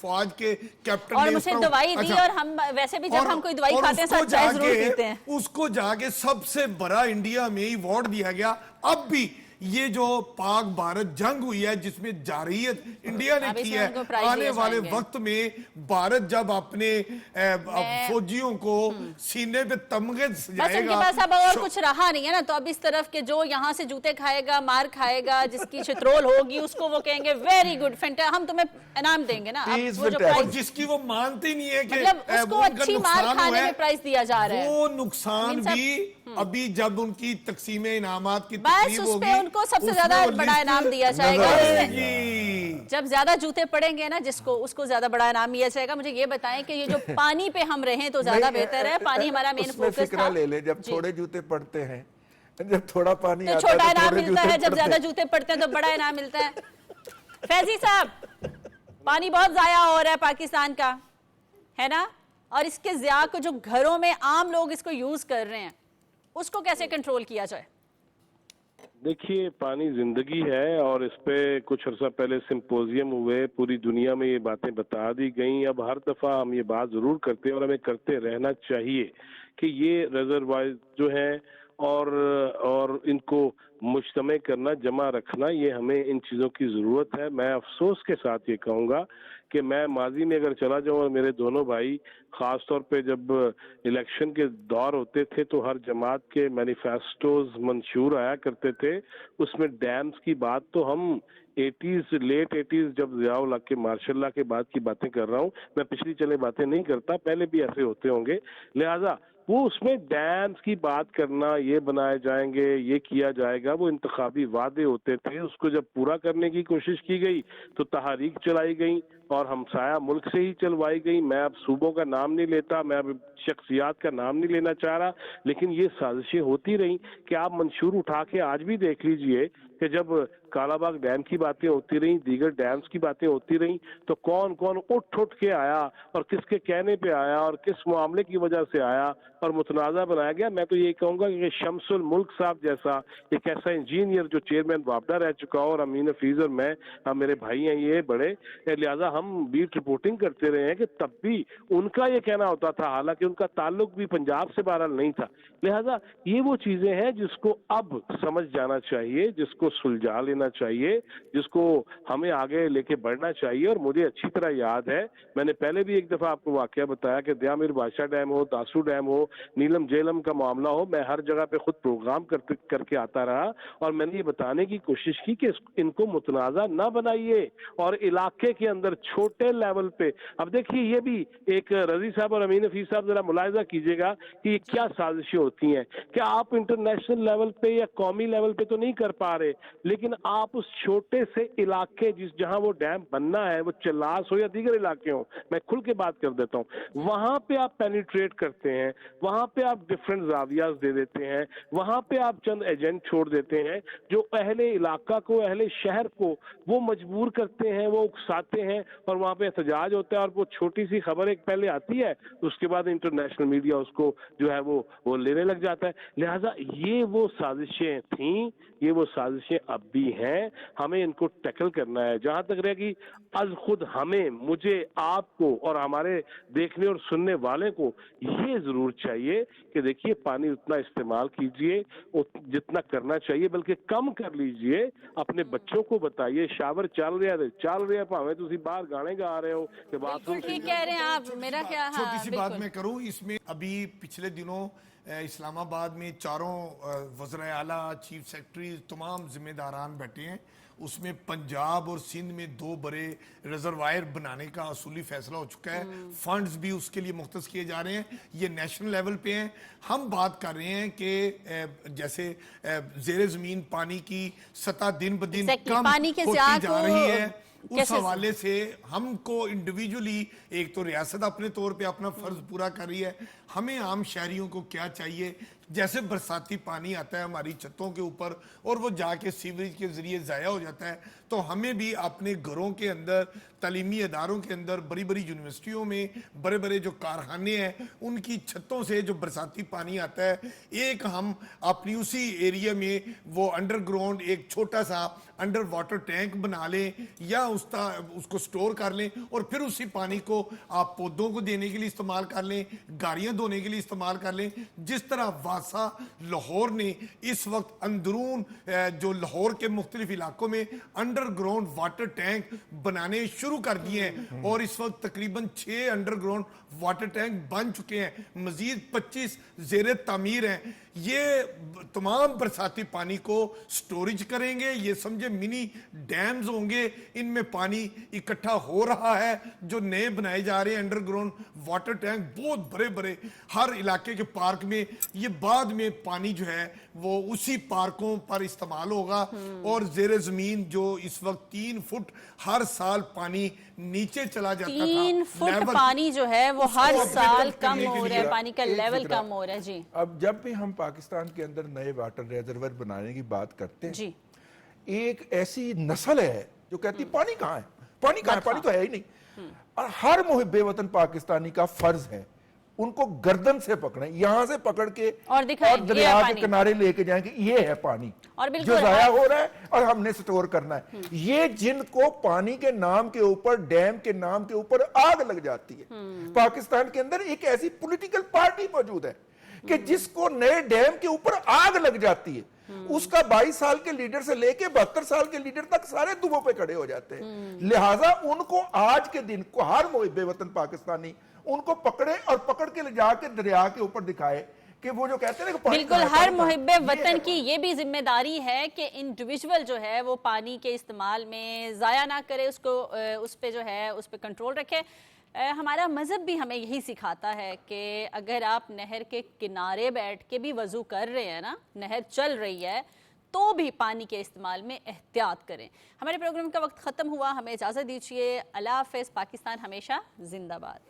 فوج کے کیپٹن اور مجھے دوائی دی, اور ہم ویسے بھی جب ہم کوئی دوائی کھاتے ہیں ساتھ چائے ضرور پیتے ہیں. اس کو جا کے سب سے بڑا انڈیا میں ایوارڈ دیا گیا. اب بھی یہ جو پاک بھارت جنگ ہوئی ہے جس میں جارحیت انڈیا نے کی ہے, آنے والے وقت میں بھارت جب اپنے فوجیوں کو سینے پہ تمغے سجائے گا, بس ان کے پاس اب اور کچھ رہا نہیں ہے نا, تو اب اس طرف کے جو یہاں سے جوتے کھائے گا, مار کھائے گا, جس کی چترول ہوگی اس کو وہ کہیں گے ویری گڈ فینٹا, ہم تمہیں انعام دیں گے نا. اور جس کی وہ مانتے نہیں ہے کہ اس کو اچھی مار کھانے میں پرائز دیا جا رہا ہے, وہ نقصان بھی ابھی جب ان کی تقسیم انعامات کی بس اس پہ ان کو سب سے زیادہ بڑا انعام دیا جائے گا. جب زیادہ جوتے پڑیں گے نا جس کو, اس کو زیادہ بڑا انعام دیا جائے گا. مجھے یہ بتائیں کہ یہ جو پانی پہ ہم رہیں تو زیادہ بہتر ہے, پانی ہمارا مین فوکس تھا. لے لے جب تھوڑے جوتے پڑتے ہیں, جب تھوڑا پانی تو چھوٹا انعام ملتا ہے, جب زیادہ جوتے پڑتے ہیں تو بڑا انعام ملتا ہے. فیضی صاحب, پانی بہت ضائع ہو رہا ہے پاکستان کا, ہے نا, اور اس کے ضیاع کو جو گھروں میں عام لوگ اس کو یوز کر رہے ہیں اس کو کیسے کنٹرول کیا جائے؟ دیکھیے پانی زندگی ہے, اور اس پہ کچھ عرصہ پہلے سمپوزیم ہوئے, پوری دنیا میں یہ باتیں بتا دی گئیں. اب ہر دفعہ ہم یہ بات ضرور کرتے ہیں اور ہمیں کرتے رہنا چاہیے کہ یہ ریزروائر جو ہیں اور ان کو مجتمع کرنا, جمع رکھنا, یہ ہمیں ان چیزوں کی ضرورت ہے. میں افسوس کے ساتھ یہ کہوں گا کہ میں ماضی میں اگر چلا جاؤں, اور میرے دونوں بھائی خاص طور پہ جب الیکشن کے دور ہوتے تھے تو ہر جماعت کے مینیفیسٹوز منشور آیا کرتے تھے, اس میں ڈیمز کی بات تو ہم لیٹ 80s جب ضیاء الحق کے ماشاء اللہ کے بعد کی باتیں کر رہا ہوں, میں پچھلی چلے باتیں نہیں کرتا, پہلے بھی ایسے ہوتے ہوں گے. لہٰذا وہ اس میں ڈیمز کی بات کرنا, یہ بنائے جائیں گے, یہ کیا جائے گا, وہ انتخابی وعدے ہوتے تھے. اس کو جب پورا کرنے کی کوشش کی گئی تو تحریک چلائی گئی اور ہمسایہ ملک سے ہی چلوائی گئی. میں اب صوبوں کا نام نہیں لیتا, میں اب شخصیات کا نام نہیں لینا چاہ رہا, لیکن یہ سازشیں ہوتی رہیں کہ آپ منشور اٹھا کے آج بھی دیکھ لیجئے کہ جب کالا باغ ڈیم کی باتیں ہوتی رہیں, دیگر ڈیمز کی باتیں ہوتی رہیں, تو کون اٹھ کے آیا اور کس کے کہنے پہ آیا اور کس معاملے کی وجہ سے آیا اور متنازع بنایا گیا. میں تو یہ کہوں گا کہ شمس الملک صاحب جیسا ایک ایسا انجینئر جو چیئرمین وابڈا رہ چکا ہو, اور امین حفیظ اور میں, ہم میرے بھائی ہیں یہ بڑے, لہٰذا ہم بیٹ رپورٹنگ کرتے رہے ہیں کہ تب بھی ان کا یہ کہنا ہوتا تھا, حالانکہ ان کا تعلق بھی پنجاب سے بہرحال نہیں تھا. لہٰذا یہ وہ چیزیں ہیں جس کو اب سمجھ جانا چاہیے, جس کو سلجھا لینا چاہیے, جس کو ہمیں آگے لے کے بڑھنا چاہیے. اور مجھے اچھی طرح یاد ہے, میں نے پہلے بھی ایک دفعہ آپ کو واقعہ بتایا کہ دیامیر بادشاہ ڈیم ہو, داسو ڈیم ہو, نیلم جیلم کا معاملہ ہو, میں ہر جگہ پہ خود پروگرام کر کے آتا رہا, اور میں نے یہ بتانے کی کوشش کی کہ ان کو متنازع نہ بنائیے, اور علاقے کے اندر چھوٹے لیول پہ. اب دیکھیے یہ بھی ایک رضی صاحب اور امین حفیظ صاحب ذرا ملاحظہ کیجیے گا کہ یہ کیا سازشیں ہوتی ہیں. کیا آپ انٹرنیشنل لیول پہ یا قومی لیول پہ تو نہیں کر پا رہے, لیکن آپ اس چھوٹے سے علاقے جہاں وہ ڈیم بننا ہے، وہ چلاس ہو یا دیگر علاقے ہوں، میں کھل کے بات کر دیتا ہوں، وہاں پہ آپ پینیٹریٹ کرتے ہیں، وہاں پہ آپ ڈفرنٹ زاویاز دے دیتے ہیں، وہاں پہ آپ چند ایجنٹ چھوڑ دیتے ہیں جو اہل علاقہ کو، اہل شہر کو وہ مجبور کرتے ہیں، وہ اکساتے ہیں، اور وہاں پہ احتجاج ہوتا ہے، اور وہ چھوٹی سی خبر ایک پہلے آتی ہے، اس کے بعد انٹرنیشنل میڈیا اس کو جو ہے وہ لینے لگ جاتا ہے۔ لہٰذا یہ وہ سازشیں تھیں، یہ وہ سازشیں اب بھی ہیں، ہمیں ان کو ٹیکل کرنا ہے۔ جہاں تک رہے گی از خود ہمیں، مجھے، آپ کو اور ہمارے دیکھنے اور سننے والے کو یہ ضرور چاہیے کہ دیکھیے پانی اتنا استعمال کیجئے جتنا کرنا چاہیے، بلکہ کم کر لیجئے۔ اپنے بچوں کو بتائیے شاور چل رہا ہے پاویں تسی باہر گانے گا رہے ہو کہ بات بالکل ٹھیک کہہ رہے ہیں آپ، میرا کیا، ہاں چھوٹی سی بات بالکل میں کروں اس میں، ابھی پچھلے دنوں اسلام آباد میں چاروں وزرائے اعلیٰ، چیف سیکرٹری، تمام ذمہ داران بیٹھے ہیں، اس میں پنجاب اور سندھ میں 2 بڑے ریزروائر بنانے کا اصولی فیصلہ ہو چکا ہے، فنڈز بھی اس کے لیے مختص کیے جا رہے ہیں، یہ نیشنل لیول پہ ہیں۔ ہم بات کر رہے ہیں کہ جیسے زیر زمین پانی کی سطح دن بدن کم ہوتی جا رہی ہے، اس حوالے سے ہم کو انڈیویجولی، ایک تو ریاست اپنے طور پہ اپنا فرض پورا کر رہی ہے، ہمیں عام شہریوں کو کیا چاہیے، جیسے برساتی پانی آتا ہے ہماری چھتوں کے اوپر اور وہ جا کے سیوریج کے ذریعے ضائع ہو جاتا ہے، تو ہمیں بھی اپنے گھروں کے اندر، تعلیمی اداروں کے اندر، بڑی بڑی یونیورسٹیوں میں، بڑے بڑے جو کارخانے ہیں ان کی چھتوں سے جو برساتی پانی آتا ہے، ایک ہم اپنی اسی ایریا میں وہ انڈر گراؤنڈ ایک چھوٹا سا انڈر واٹر ٹینک بنا لیں یا اس کو سٹور کر لیں، اور پھر اسی پانی کو آپ پودوں کو دینے کے لیے استعمال کر لیں، گاڑیاں دھونے کے لیے استعمال کر لیں۔ جس طرح واسا لاہور نے اس وقت اندرون جو لاہور کے مختلف علاقوں میں انڈر گراؤنڈ واٹر ٹینک بنانے شروع کر دیے ہیں، اور اس وقت تقریباً 6 انڈر گراؤنڈ واٹر ٹینک بن چکے ہیں، مزید 25 زیر تعمیر ہیں۔ یہ تمام برساتی پانی کو سٹوریج کریں گے، یہ سمجھے منی ڈیمز ہوں گے، ان میں پانی اکٹھا ہو رہا ہے، جو نئے بنائے جا رہے ہیں انڈر گراؤنڈ واٹر ٹینک بہت بڑے بڑے ہر علاقے کے پارک میں، یہ بعد میں پانی جو ہے وہ اسی پارکوں پر استعمال ہوگا، اور زیر زمین جو اس وقت 3 فٹ ہر سال پانی نیچے چلا جاتا تھا، 3 فٹ پانی جو ہے وہ ہر سال کم ہو رہا ہے، پانی کا لیول کم ہو رہا ہے۔ جی اب جب بھی ہم پاکستان کے اندر نئے واٹر ریزرور بنانے کی بات کرتے ہیں، جی ایک ایسی نسل ہے جو کہتی پانی کہاں ہے، پانی کہاں ہے، پانی تو ہے ہی نہیں، اور ہر محب وطن پاکستانی کا فرض ہے ان کو گردن سے پکڑیں، یہاں سے پکڑ کے اور دریا کے کنارے لے کے جائیں کہ یہ ہے پانی جو ضائع ہو رہا ہے اور ہم نے سٹور کرنا ہے۔ یہ جن کو پانی کے نام کے اوپر، ڈیم کے نام کے اوپر آگ لگ جاتی ہے، پاکستان کے اندر ایک ایسی پولیٹیکل پارٹی موجود ہے کہ جس کو نئے ڈیم کے اوپر آگ لگ جاتی ہے، اس کا 22 سال کے لیڈر سے لے کے 72 سال کے لیڈر تک سارے دبوں پہ کھڑے ہو جاتے ہیں۔ لہٰذا ان کو آج کے دن کو ہر محب وطن پاکستانی ان کو پکڑے اور پکڑ کے لے جا کے دریا کے اوپر دکھائے کہ وہ جو کہتے ہیں بالکل ہر محب وطن کی یہ بھی ذمہ داری ہے کہ انڈیویجول جو ہے وہ پانی کے استعمال میں ضائع نہ کرے، اس پہ جو ہے اس پہ کنٹرول رکھے۔ ہمارا مذہب بھی ہمیں یہی سکھاتا ہے کہ اگر آپ نہر کے کنارے بیٹھ کے بھی وضو کر رہے ہیں نا، نہر چل رہی ہے، تو بھی پانی کے استعمال میں احتیاط کریں۔ ہمارے پروگرام کا وقت ختم ہوا، ہمیں اجازت دیجیے، اللہ حافظ، پاکستان ہمیشہ زندہ باد۔